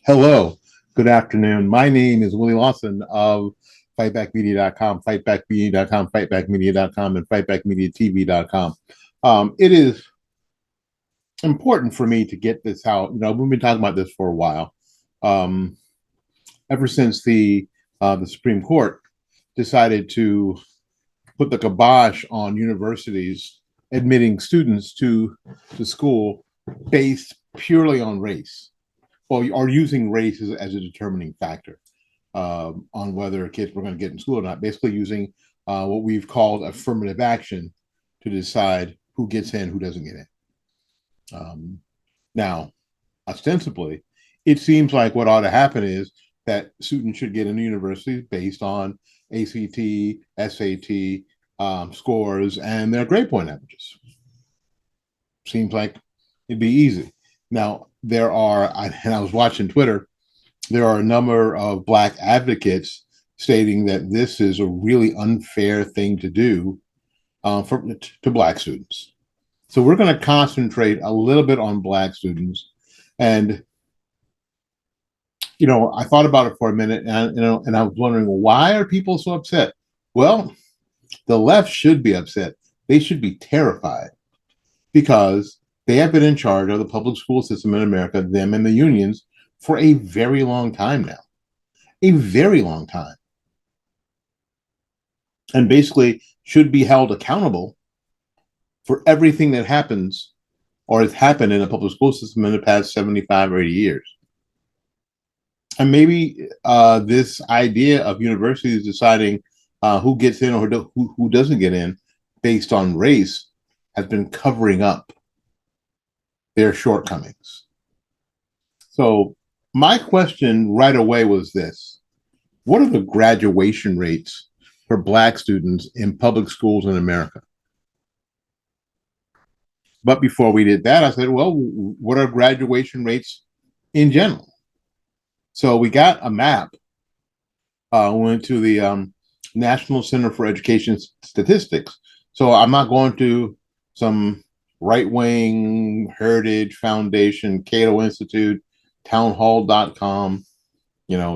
Hello, good afternoon. My name is Willie Lawson of fightbackmedia.com, fightbackmedia.com, fightbackmedia.com, and fightbackmediatv.com. It is important for me to get this out. We've been talking about this for a while. Um, Ever since the Supreme Court decided to put the kibosh on universities admitting students to the school based purely on race, or using race as a determining factor on whether kids were going to get in school or not. Basically, using what we've called affirmative action to decide who gets in, who doesn't get in. Now, ostensibly, it seems like what ought to happen is that students should get into universities based on ACT, SAT scores, and their grade point averages. Seems like it'd be easy. Now, and I was watching Twitter, there are a number of Black advocates stating that this is a really unfair thing to do to Black students. So we're going to concentrate a little bit on Black students. And, I thought about it for a minute, and I was wondering, why are people so upset? Well, the left should be upset. They should be terrified because they have been in charge of the public school system in America, them and the unions, for a very long time now. A very long time. And basically should be held accountable for everything that happens or has happened in the public school system in the past 75 or 80 years. And maybe this idea of universities deciding who gets in or who doesn't get in based on race has been covering up their shortcomings. So my question right away was this: what are the graduation rates for Black students in public schools in America? But before we did that, I said, well, what are graduation rates in general? So we got a map, went to the National Center for Education Statistics. So I'm not going to some right-wing Heritage Foundation, Cato Institute, townhall.com,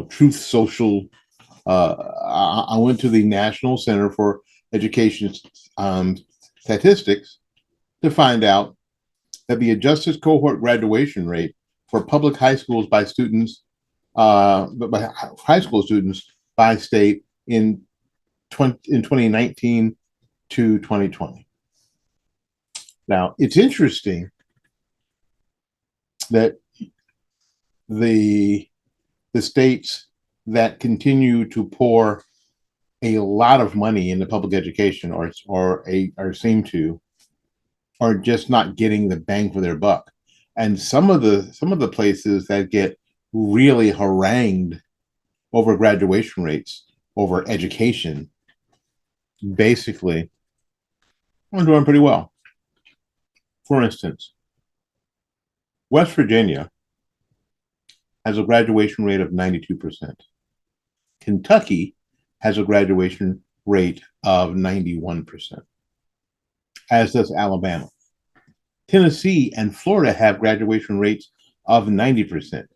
Truth Social. I went to the National Center for Education Statistics to find out that the adjusted cohort graduation rate for public high schools by students, by high school students by state in 2019 to 2020. Now, it's interesting that the states that continue to pour a lot of money into public education or seem to are just not getting the bang for their buck. And some of the places that get really harangued over graduation rates, over education, basically are doing pretty well. For instance, West Virginia has a graduation rate of 92%. Kentucky has a graduation rate of 91%, as does Alabama. Tennessee and Florida have graduation rates of 90%.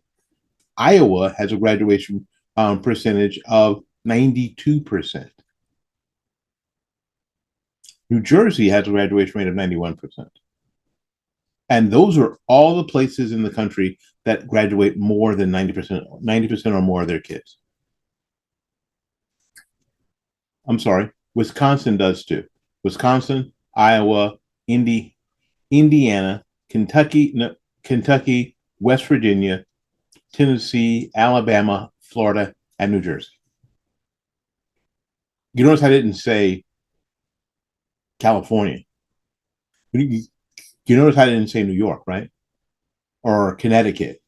Iowa has a graduation percentage of 92%. New Jersey has a graduation rate of 91%. And those are all the places in the country that graduate more than 90% or more of their kids. I'm sorry, Wisconsin does too. Wisconsin, Iowa, Indiana, Kentucky, West Virginia, Tennessee, Alabama, Florida, and New Jersey. You notice I didn't say California. You notice I didn't say New York, right? Or Connecticut,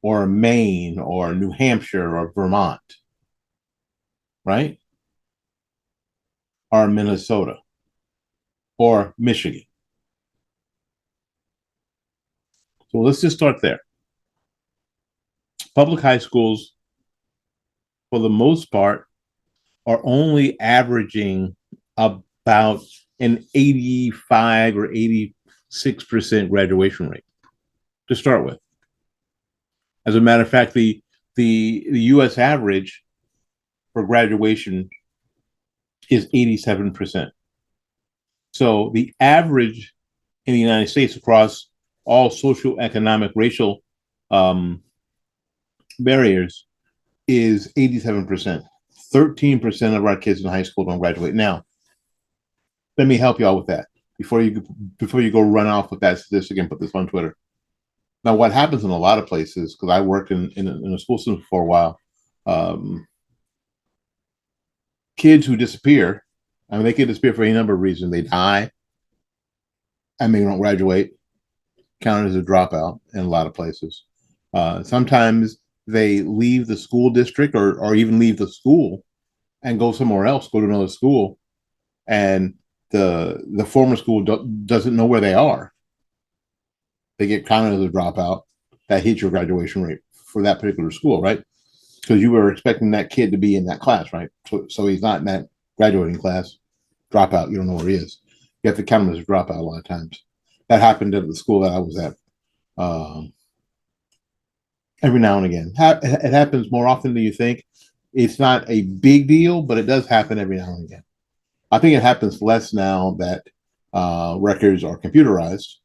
or Maine, or New Hampshire, or Vermont, right? Or Minnesota, or Michigan. So let's just start there. Public high schools, for the most part, are only averaging about an 85 or 86% graduation rate to start with. As a matter of fact, the U.S. average for graduation is 87%. So the average in the United States across all social, economic, racial um, barriers is 87%. 13% of our kids in high school don't graduate. Now, let me help you out with that before you go run off with that statistic and put this on Twitter. Now, what happens in a lot of places, because I worked in a school system for a while, um, kids who disappear, I mean, they can disappear for any number of reasons. They die, I mean, they don't graduate, counted as a dropout in a lot of places. Sometimes they leave the school district or even leave the school and go somewhere else, go to another school, and the former school doesn't know where they are. They get counted as a dropout. That hits your graduation rate for that particular school, right? Because you were expecting that kid to be in that class, right? So he's not in that graduating class. Dropout, you don't know where he is. You have to count him as a dropout a lot of times. That happened at the school that I was at. Every now and again, it happens more often than you think. It's not a big deal, but it does happen every now and again. I think it happens less now that records are computerized,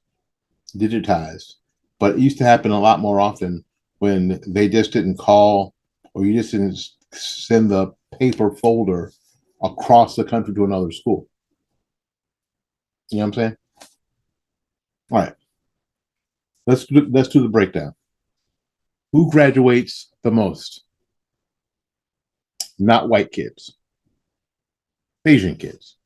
digitized, but it used to happen a lot more often when they just didn't call or you just didn't send the paper folder across the country to another school. You know what I'm saying? All right, let's do the breakdown. Who graduates the most? Not white kids, Asian kids.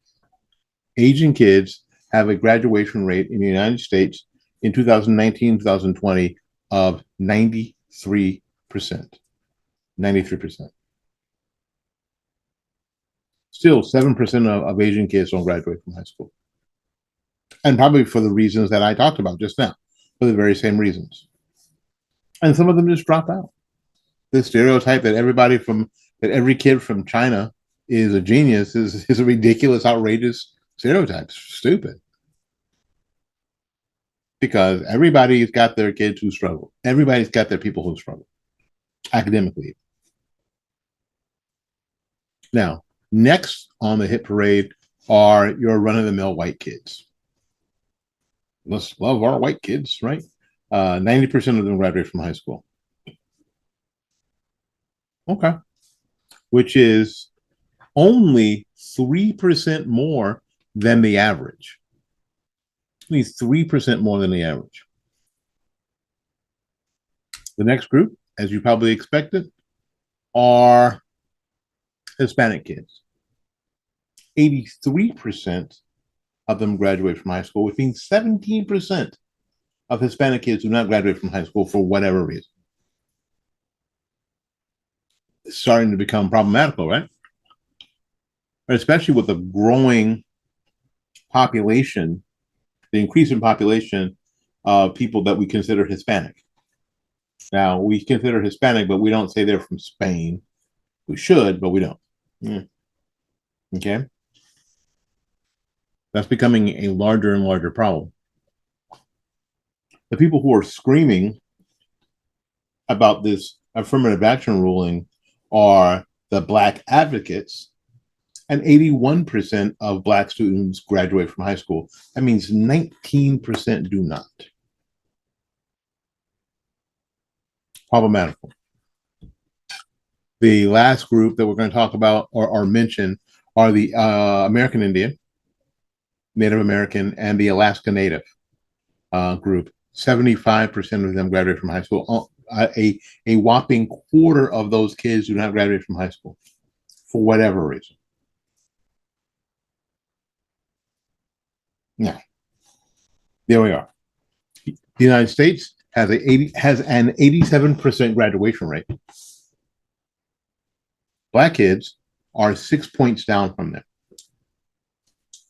Asian kids have a graduation rate in the United States in 2019, 2020 of 93%. 93%. Still, 7% of Asian kids don't graduate from high school. And probably for the reasons that I talked about just now, for the very same reasons. And some of them just drop out. The stereotype that every kid from China is a genius is a ridiculous, outrageous stereotype. It's stupid. Because everybody's got their kids who struggle. Everybody's got their people who struggle academically. Now, next on the hit parade are your run of the mill white kids. Let's love our white kids, right? 90% of them graduate from high school. Okay. Which is only 3% more than the average. Only 3% more than the average. The next group, as you probably expected, are Hispanic kids. 83% of them graduate from high school, which means 17% of Hispanic kids do not graduate from high school for whatever reason. It's starting to become problematical, right? But especially with the growing population, the increasing population of people that we consider Hispanic. Now, we consider Hispanic, but we don't say they're from Spain. We should, but we don't. Yeah. Okay? That's becoming a larger and larger problem. The people who are screaming about this affirmative action ruling are the Black advocates, and 81% of Black students graduate from high school. That means 19% do not. Problematical. The last group that we're going to talk about or mention are the American Indian, Native American, and the Alaska Native group. 75% of them graduate from high school. A whopping quarter of those kids do not graduate from high school for whatever reason. Now, there we are. The United States has an 87% graduation rate. Black kids are 6 points down from them.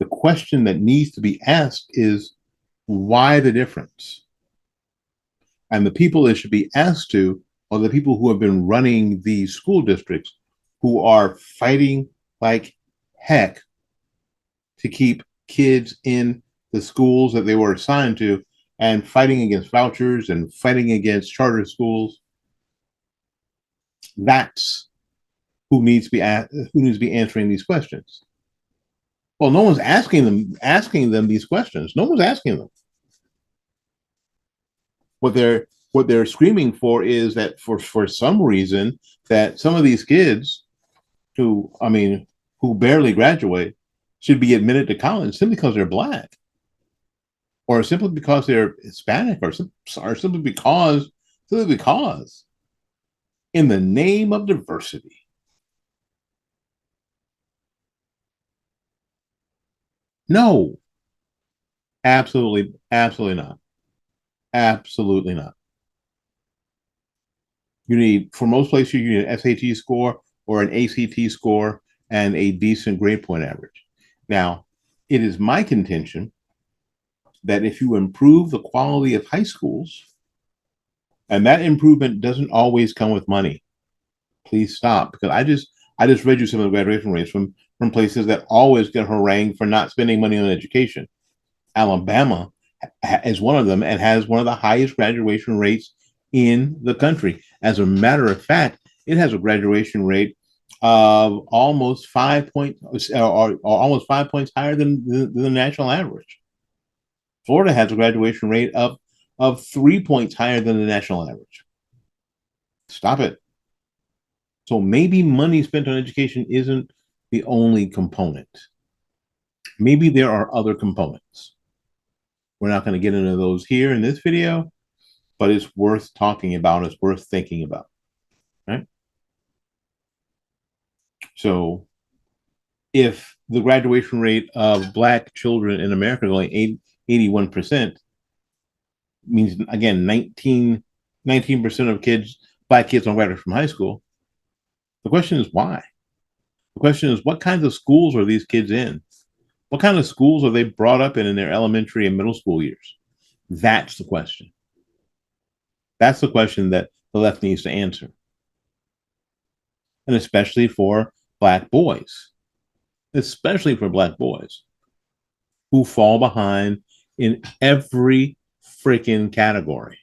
The question that needs to be asked is why the difference? And the people that should be asked to are the people who have been running these school districts, who are fighting like heck to keep kids in the schools that they were assigned to, and fighting against vouchers and fighting against charter schools. That's who needs to be answering these questions. Well, no one's asking them these questions. No one's asking them. What they're screaming for is that for some reason that some of these kids who barely graduate should be admitted to college simply because they're black, or simply because they're Hispanic, or simply because in the name of diversity. No, absolutely not. Absolutely not. You need, for most places, you need an SAT score or an ACT score and a decent grade point average. Now, it is my contention that if you improve the quality of high schools, and that improvement doesn't always come with money, please stop, because I just read you some of the graduation rates from places that always get harangued for not spending money on education. Alabama is one of them and has one of the highest graduation rates in the country. As a matter of fact, it has a graduation rate of almost 5 points, or almost 5 points higher than the national average. Florida has a graduation rate of 3 points higher than the national average. Stop it. So maybe money spent on education isn't the only component. Maybe there are other components. We're not going to get into those here in this video, but it's worth talking about. It's worth thinking about. Right? So if the graduation rate of Black children in America is only 81%, means again 19% of Black kids don't graduate from high school. The question is why? The question is, what kinds of schools are these kids in? What kind of schools are they brought up in their elementary and middle school years? That's the question. That's the question that the left needs to answer. And especially for Black boys, especially for Black boys who fall behind in every freaking category.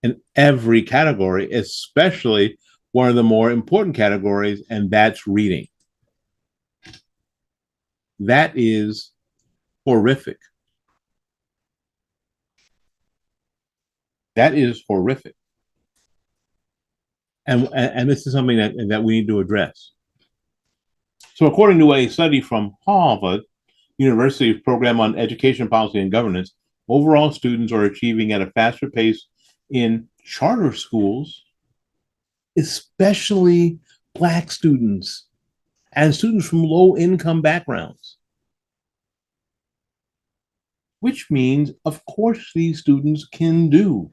In every category, especially one of the more important categories, and that's reading. That is horrific. That is horrific. And this is something that we need to address. So, according to a study from Harvard University's program on education policy and governance, overall students are achieving at a faster pace in charter schools, especially Black students and students from low income backgrounds. Which means, of course, these students can do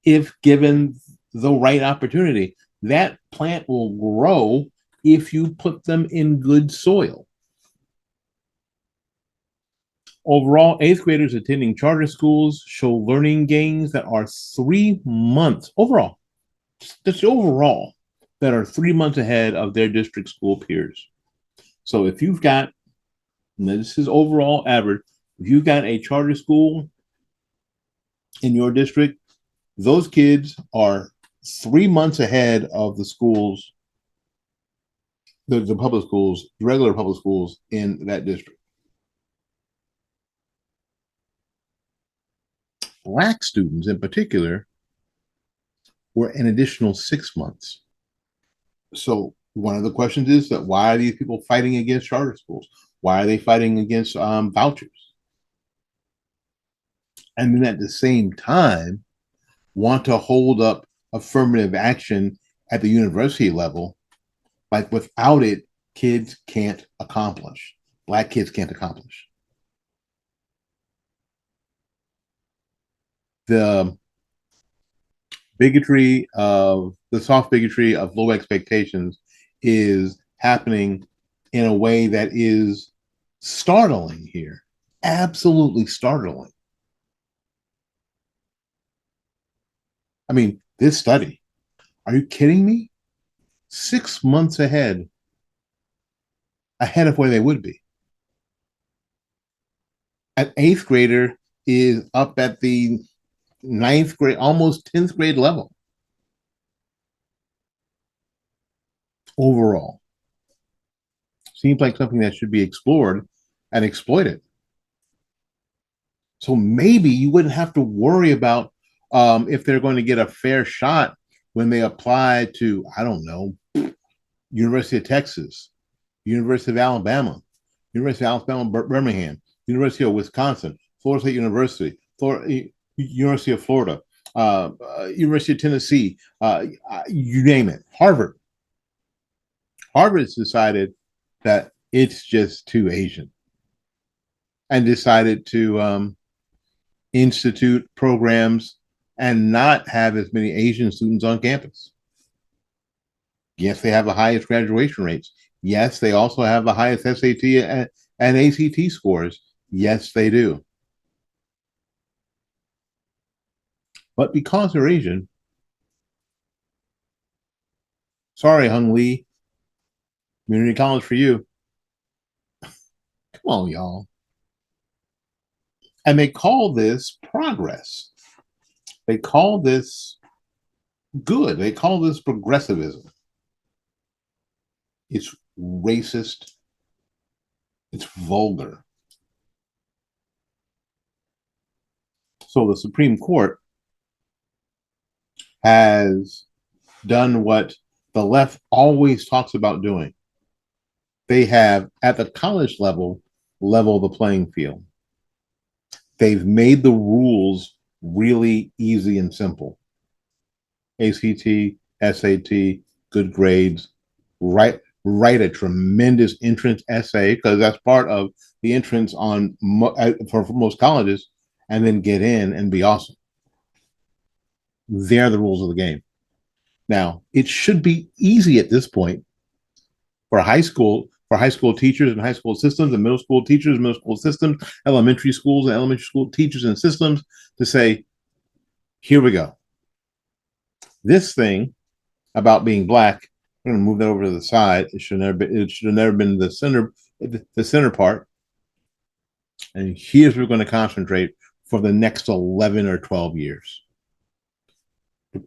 if given the right opportunity. That plant will grow if you put them in good soil. Overall, eighth graders attending charter schools show learning gains that are 3 months overall, just overall, that are 3 months ahead of their district school peers. So if you've got, this is overall average, if you've got a charter school in your district, those kids are 3 months ahead of the schools, the public schools, regular public schools in that district. Black students in particular were an additional 6 months. So one of the questions is that why are these people fighting against charter schools? Why are they fighting against vouchers? And then at the same time, want to hold up affirmative action at the university level, like without it, kids can't accomplish. Black kids can't accomplish. The soft bigotry of low expectations is happening in a way that is startling here. Absolutely startling. I mean, this study, are you kidding me? 6 months ahead of where they would be. An eighth grader is up at the ninth grade, almost 10th grade level. overall. Seems like something that should be explored and exploited. So maybe you wouldn't have to worry about if they're going to get a fair shot when they apply to, I don't know, University of Texas, University of Alabama, University of Alabama, Birmingham, University of Wisconsin, Florida State University, University of Florida, University of Tennessee, you name it, Harvard. Harvard has decided that it's just too Asian and decided to institute programs and not have as many Asian students on campus. Yes, they have the highest graduation rates. Yes, they also have the highest SAT and ACT scores. Yes, they do. But because they're Asian, sorry, Hung Lee, community college for you. Come on, y'all. And they call this progress. They call this good. They call this progressivism. It's racist. It's vulgar. So the Supreme Court has done what the left always talks about doing. They have, at the college level, level the playing field. They've made the rules really easy and simple. ACT, SAT, good grades, write a tremendous entrance essay because that's part of the entrance on for most colleges, and then get in and be awesome. They're the rules of the game. Now, it should be easy at this point for high school teachers and high school systems and middle school teachers, middle school systems, elementary schools and elementary school teachers and systems to say, here we go. This thing about being black, I'm going to move that over to the side. It should have never been the center part. And here's where we're going to concentrate for the next 11 or 12 years.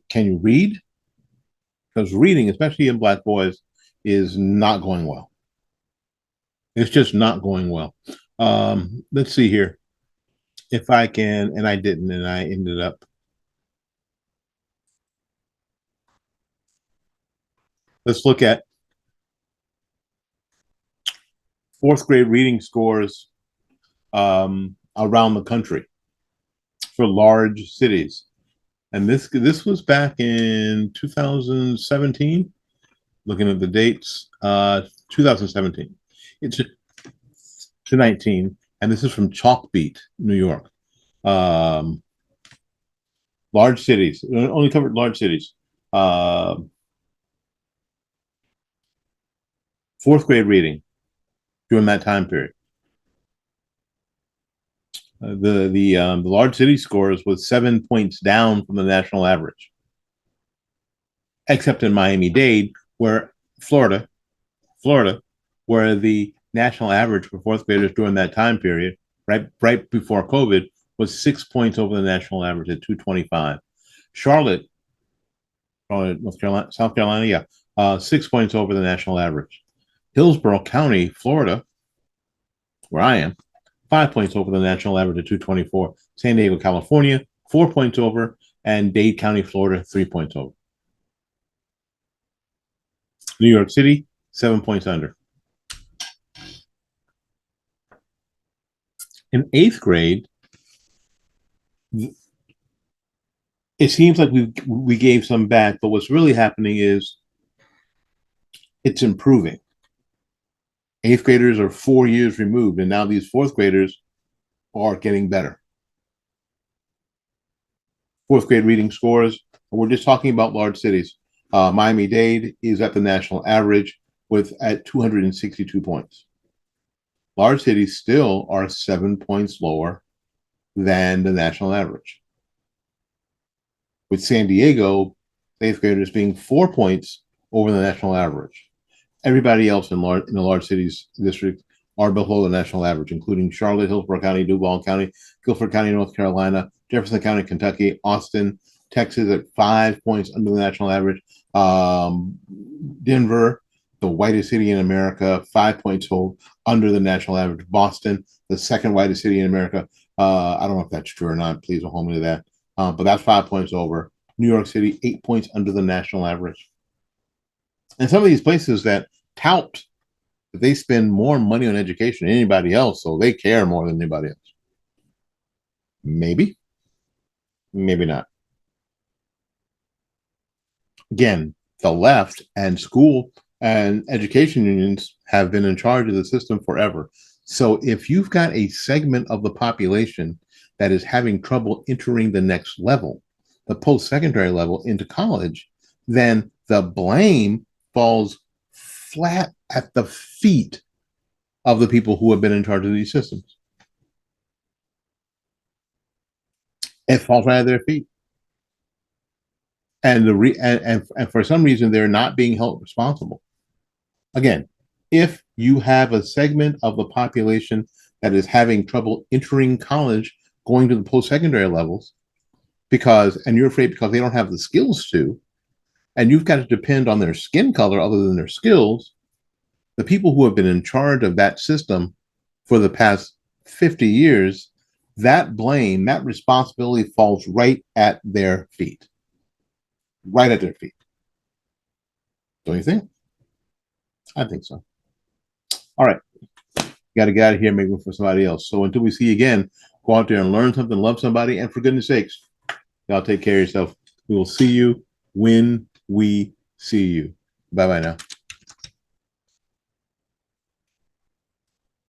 Can you read? Because reading, especially in black boys, is not going well. It's just not going well. Let's see here. If I can, and I didn't, and I ended up. Let's look at fourth grade reading scores around the country for large cities. And this was back in 2017. Looking at the dates, 2017. It's to 19, and this is from Chalkbeat, New York. Large cities, only covered large cities. Fourth grade reading during that time period. The large city scores was 7 points down from the national average, except in Miami-Dade, where Florida, where the national average for fourth graders during that time period, right before COVID, was 6 points over the national average at 225. Charlotte, North Carolina, South Carolina, yeah, 6 points over the national average. Hillsborough County, Florida, where I am, 5 points over the national average at 224. San Diego, California, 4 points over, and Dade County, Florida, 3 points over. New York City, 7 points under. In eighth grade, it seems like we gave some back, but what's really happening is it's improving. Eighth graders are 4 years removed, and now these fourth graders are getting better. Fourth grade reading scores, we're just talking about large cities. Miami-Dade is at the national average at 262 points. Large cities still are 7 points lower than the national average. With San Diego, eighth graders being 4 points over the national average. Everybody else in the large cities district are below the national average, including Charlotte, Hillsborough County, Duval County, Guilford County, North Carolina, Jefferson County, Kentucky, Austin, Texas at 5 points under the national average. Denver the whitest city in America, 5 points under the national average. Boston, the second whitest city in America. I don't know if that's true or not. Please don't hold me to that. But that's 5 points over. New York City, 8 points under the national average. And some of these places that tout that they spend more money on education than anybody else, so they care more than anybody else. Maybe, maybe not. Again, the left and school and education unions have been in charge of the system forever. So if you've got a segment of the population that is having trouble entering the next level, the post-secondary level into college, then the blame falls flat at the feet of the people who have been in charge of these systems. It falls right at their feet. And for some reason they're not being held responsible. Again, if you have a segment of the population that is having trouble entering college, going to the post-secondary levels, and you're afraid because they don't have the skills to, and you've got to depend on their skin color other than their skills, the people who have been in charge of that system for the past 50 years, that blame, that responsibility falls right at their feet. Right at their feet. Don't you think? I think so. All right. Got to get out of here, make room for somebody else. So until we see you again, go out there and learn something, love somebody, and for goodness sakes, y'all take care of yourself. We will see you when we see you. Bye-bye now.